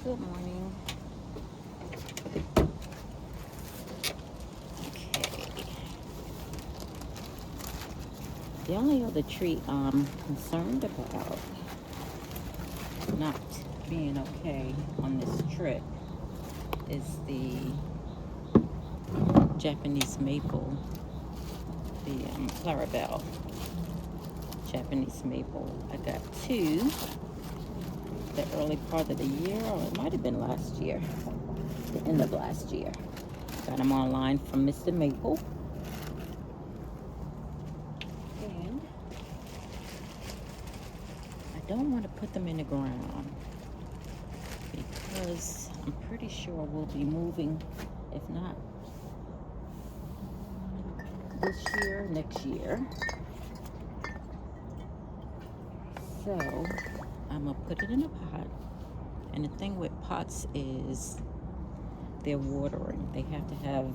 Good morning. Okay. The only other tree I'm concerned about not being okay on this trip is the Japanese maple, the Clarabelle Japanese maple. I got two the early part of the year, or it might have been last year, the end of last year. Got them online from Mr. Maple. And I don't want to put them in the ground because I'm pretty sure we'll be moving, if not this year, next year. So I'm gonna put it in a pot. And the thing with pots is they're watering. They have to have,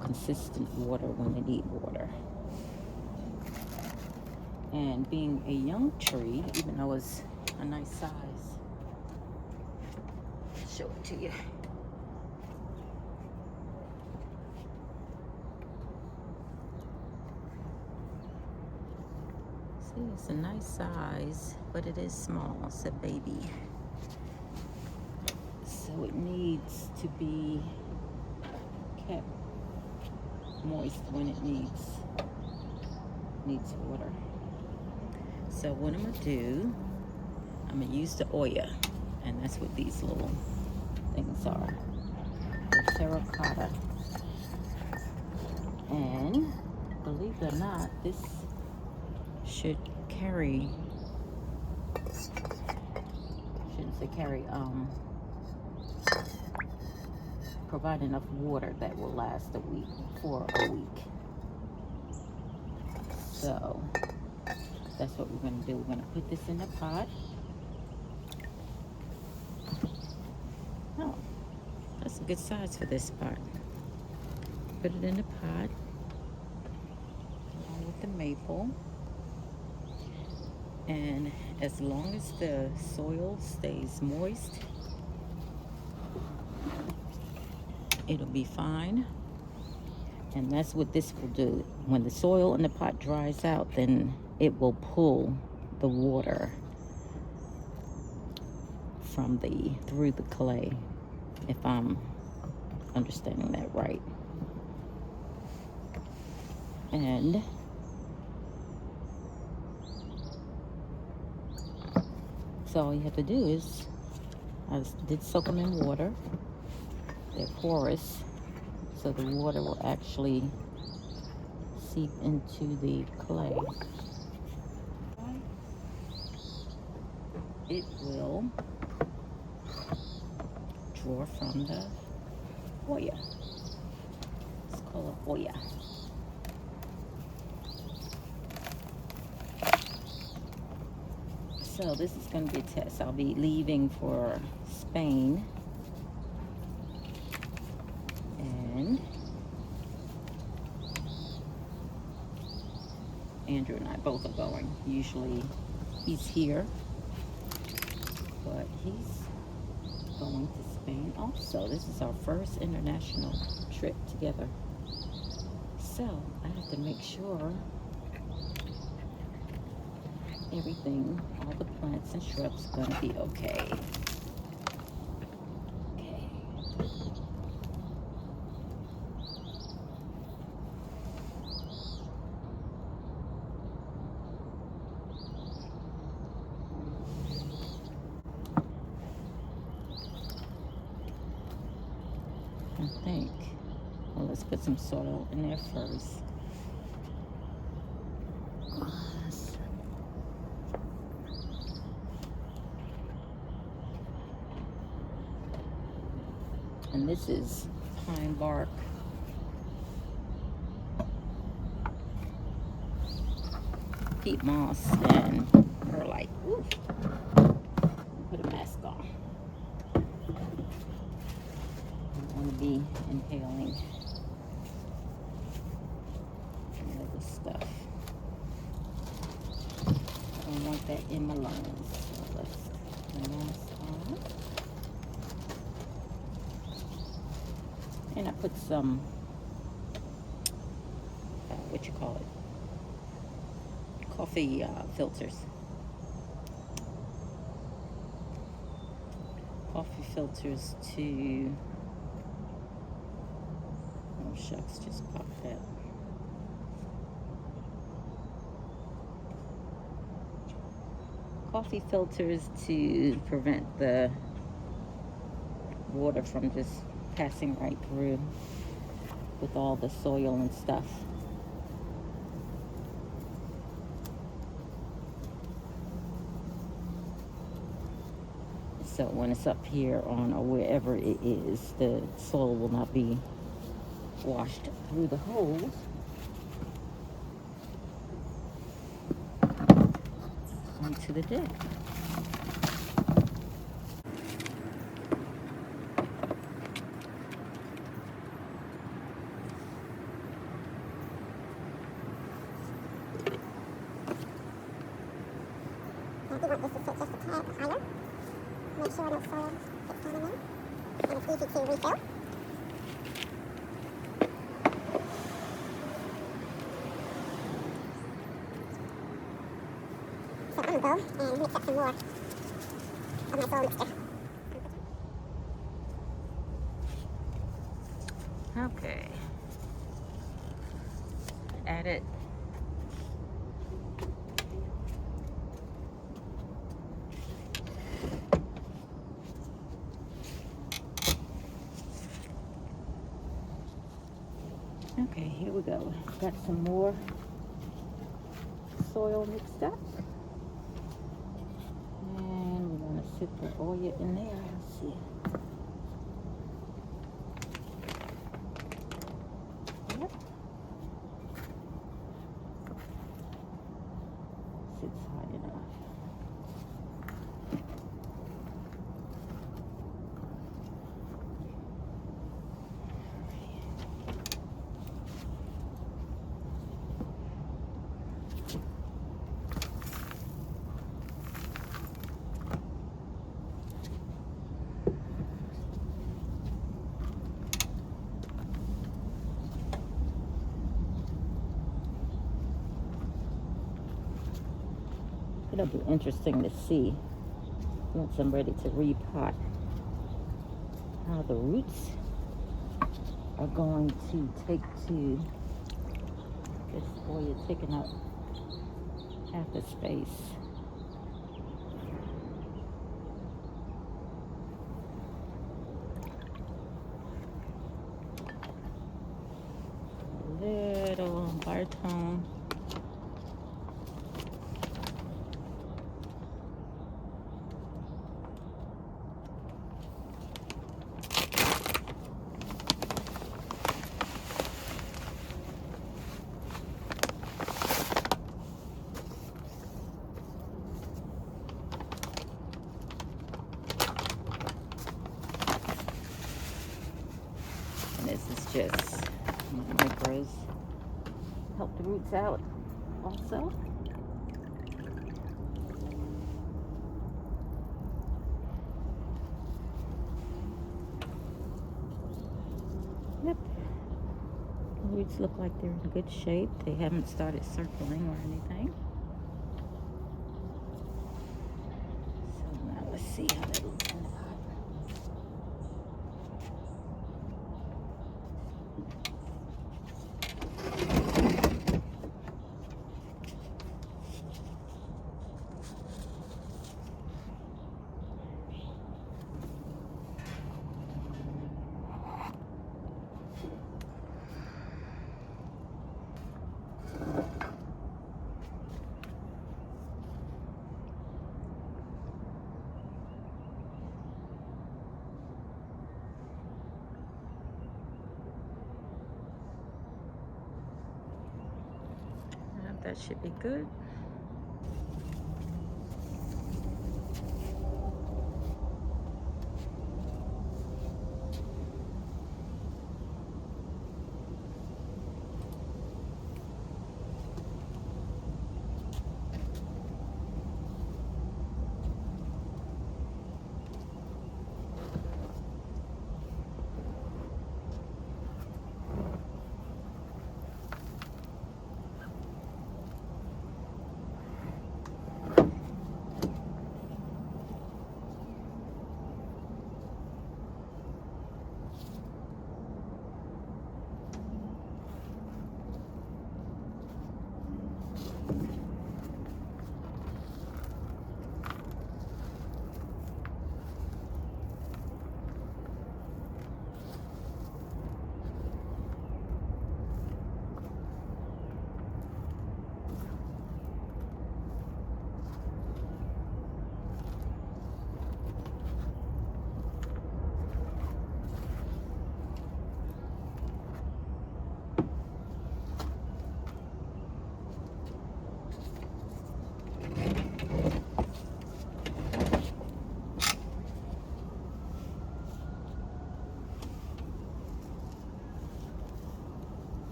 consistent water when they need water. And being a young tree, even though it's a nice size, I'll show it to you. See, it's a nice size, but it is small. It's a baby. So it needs to be kept moist when it needs water. So what I'm gonna do, I'm gonna use the Oya, and that's what these little things are. They're terracotta. And believe it or not, this should provide enough water that will last for a week. So that's what we're going to do. We're going to put this in a pot. Oh, that's a good size for this pot. Put it in the pot along with the maple. And as long as the soil stays moist, it'll be fine. And that's what this will do. When the soil in the pot dries out, then it will pull the water through the clay, if I'm understanding that right. And so all you have to do is, I did soak them in water. They're porous, so the water will actually seep into the clay. It will draw from the Oya. It's called Oya. So this is going to be a test. I'll be leaving for Spain. And Andrew and I both are going. Usually he's here, but he's going to Spain also. This is our first international trip together. So I have to make sure everything, all the plants and shrubs are going to be okay. I think. Well, let's put some soil in there first. And this is pine bark. Peat moss and perlite. Ooh. Put a mask on. I don't want to be inhaling all of this stuff. I don't want that in my lungs. So let's put a mask on. And I put some, what you call it, coffee filters. Coffee filters to, oh shucks, just popped out. Coffee filters to prevent the water from just passing right through with all the soil and stuff. So when it's up here on or wherever it is, the soil will not be washed through the holes. Onto the deck. I do want this to sit just a tad higher. Make sure no soil gets down in there. And it's easy to refill. So I'm going to go and mix up some more of my soil mixture. Okay. Add it. Okay, here we go. Got some more soil mixed up. And we're going to sit the oil in there. Let's see. Yep. Sits high enough. It'll be interesting to see once I'm ready to repot how the roots are going to take to this oil taking up half the space. A little Bartone. This is just my micros. Help the roots out also. Yep. The roots look like they're in good shape. They haven't started circling or anything. So now let's see how they look in the pot. That should be good.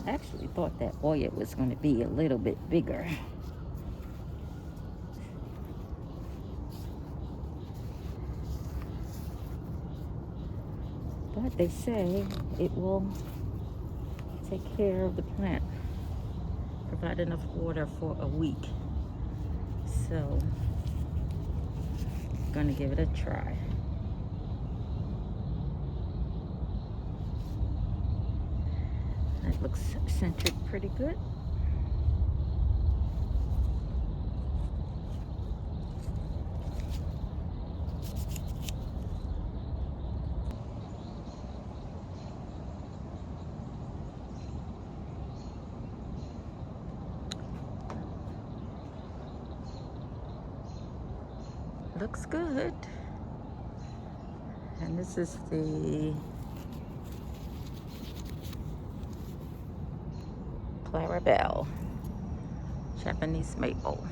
I actually thought that Oya was going to be a little bit bigger. But they say it will take care of the plant, provide enough water for a week. So, I'm gonna give it a try. That looks centered pretty good. Looks good. And this is the Clarabelle Japanese maple.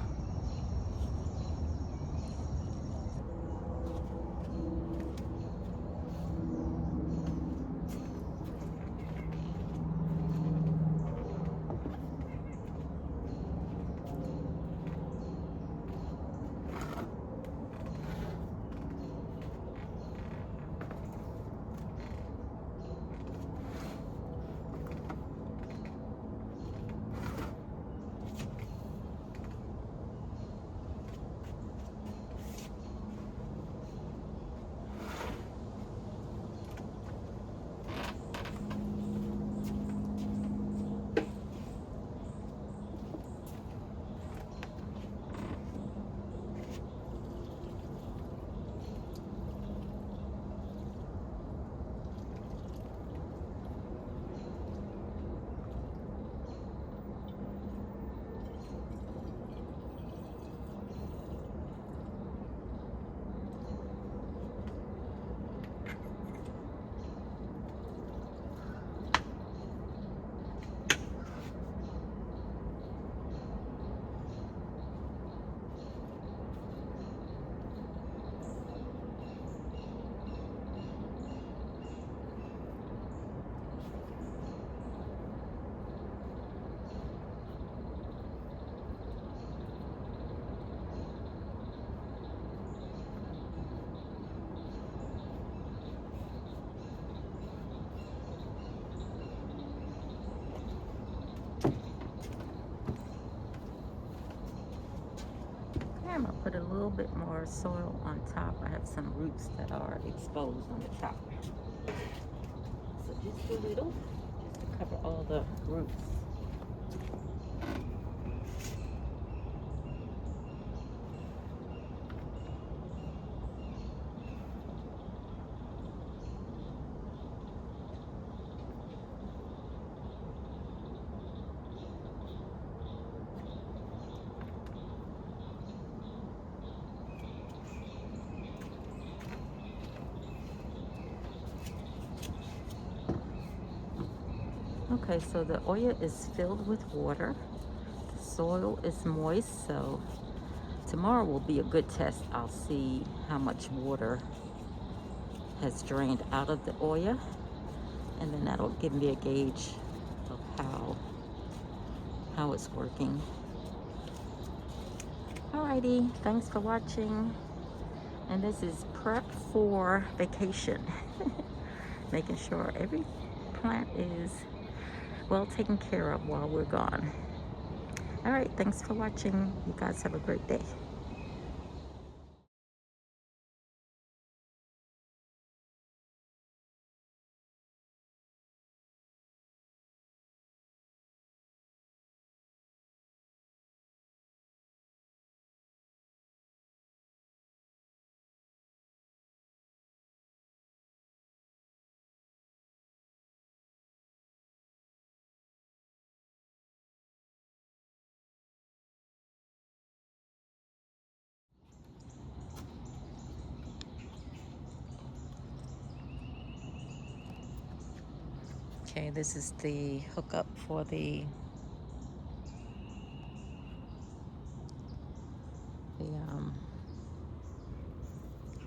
I'm gonna put a little bit more soil on top. I have some roots that are exposed on the top. So just a little, just to cover all the roots. Okay, so the Oya is filled with water. The soil is moist, so tomorrow will be a good test. I'll see how much water has drained out of the Oya, and then that'll give me a gauge of how it's working. Alrighty, thanks for watching. And this is prep for vacation. Making sure every plant is well taken care of while we're gone. All right, thanks for watching. You guys have a great day. Okay, this is the hookup for the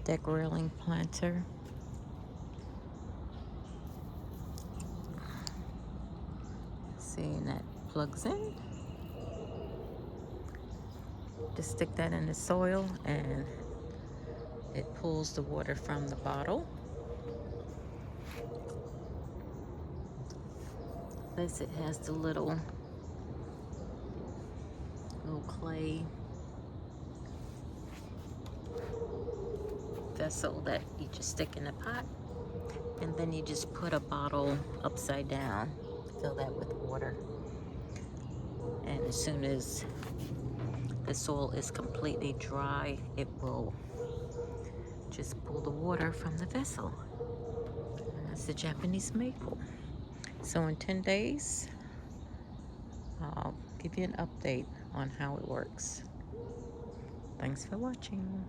deck railing planter. See, and that plugs in. Just stick that in the soil and it pulls the water from the bottle. This, it has the little clay vessel that you just stick in the pot, and then you just put a bottle upside down, fill that with water, and as soon as the soil is completely dry, it will just pull the water from the vessel. And that's the Japanese maple. So in 10 days, I'll give you an update on how it works. Thanks for watching.